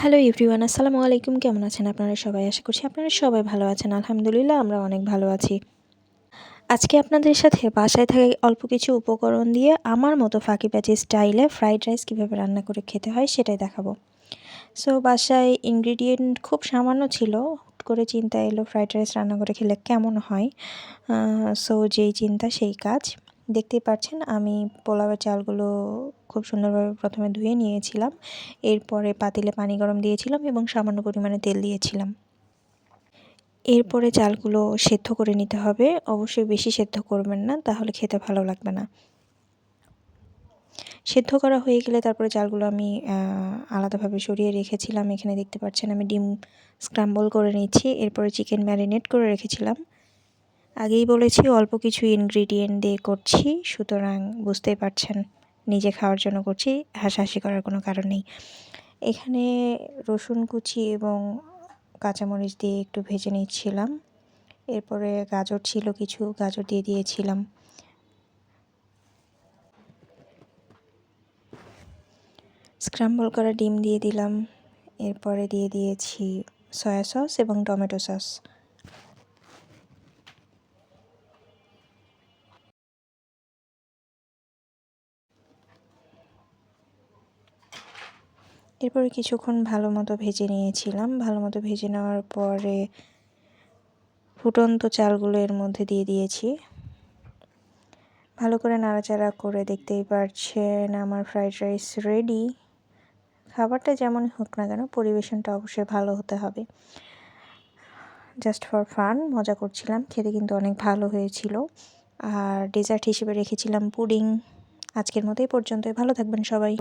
Hello everyone, আসসালামু আলাইকুম। কেমন আছেন আপনারা সবাই? আশা করছি আপনারা সবাই ভালো আছেন। আলহামদুলিল্লাহ আমরা অনেক ভালো আছি। আজকে আপনাদের সাথে বাসায় থাকা অল্প কিছু উপকরণ দিয়ে আমার মতো ফাঁকিবাজি স্টাইলে ফ্রাইড রাইস কীভাবে রান্না করে খেতে হয় সেটাই দেখাবো। সো বাসায় ইনগ্রিডিয়েন্ট খুব সামান্য ছিল। হুট করে চিন্তা এলো ফ্রাইড রাইস রান্না করে খেলে কেমন হয়। সো যেই চিন্তা সেই কাজ। দেখতেই পাচ্ছেন আমি পোলাওয়ের চালগুলো খুব সুন্দরভাবে প্রথমে ধুয়ে নিয়েছিলাম। এরপরে পাতিলে পানি গরম দিয়েছিলাম এবং সামান্য পরিমাণে তেল দিয়েছিলাম। এরপরে চালগুলো সেদ্ধ করে নিতে হবে। অবশ্যই বেশি সেদ্ধ করবেন না, তাহলে খেতে ভালো লাগবে না। সেদ্ধ করা হয়ে গেলে তারপরে চালগুলো আমি আলাদাভাবে সরিয়ে রেখেছিলাম। এখানে দেখতে পাচ্ছেন আমি ডিম স্ক্রাম্বল করে নিচ্ছি। এরপরে চিকেন ম্যারিনেট করে রেখেছিলাম। আগেই বলেছি অল্প কিছু ইনগ্রিডিয়েন্ট দিয়ে করছি, সুতরাং বুঝতেই পারছেন নিজে খাওয়ার জন্য করছি, হাসাহাসি করার কোনো কারণ নেই। এখানে রসুন কুচি এবং কাঁচামরিচ দিয়ে একটু ভেজে নিচ্ছিলাম। এরপরে গাজর ছিল, কিছু গাজর দিয়ে দিয়েছিলাম। স্ক্রাম্বল করা ডিম দিয়ে দিলাম। এরপরে দিয়ে দিয়েছি সয়া সস এবং টমেটো সস। এরপরে কিছুক্ষণ ভালো মতো ভেজে নিয়েছিলাম। ভালো মতো ভেজে নেওয়ার পরে ফুটন্ত চালগুলো এর মধ্যে দিয়ে দিয়েছি। ভালো করে নাড়াচাড়া করে দেখতেই পারছেন আমার ফ্রাইড রাইস রেডি। খাবারটা যেমন হোক না কেন পরিবেশনটা অবশ্যই ভালো হতে হবে। জাস্ট ফর ফান মজা করছিলাম, খেতে কিন্তু অনেক ভালো হয়েছিল। আর ডেজার্ট হিসেবে রেখেছিলাম পুডিং। আজকের মতো এই পর্যন্তই। ভালো থাকবেন সবাই।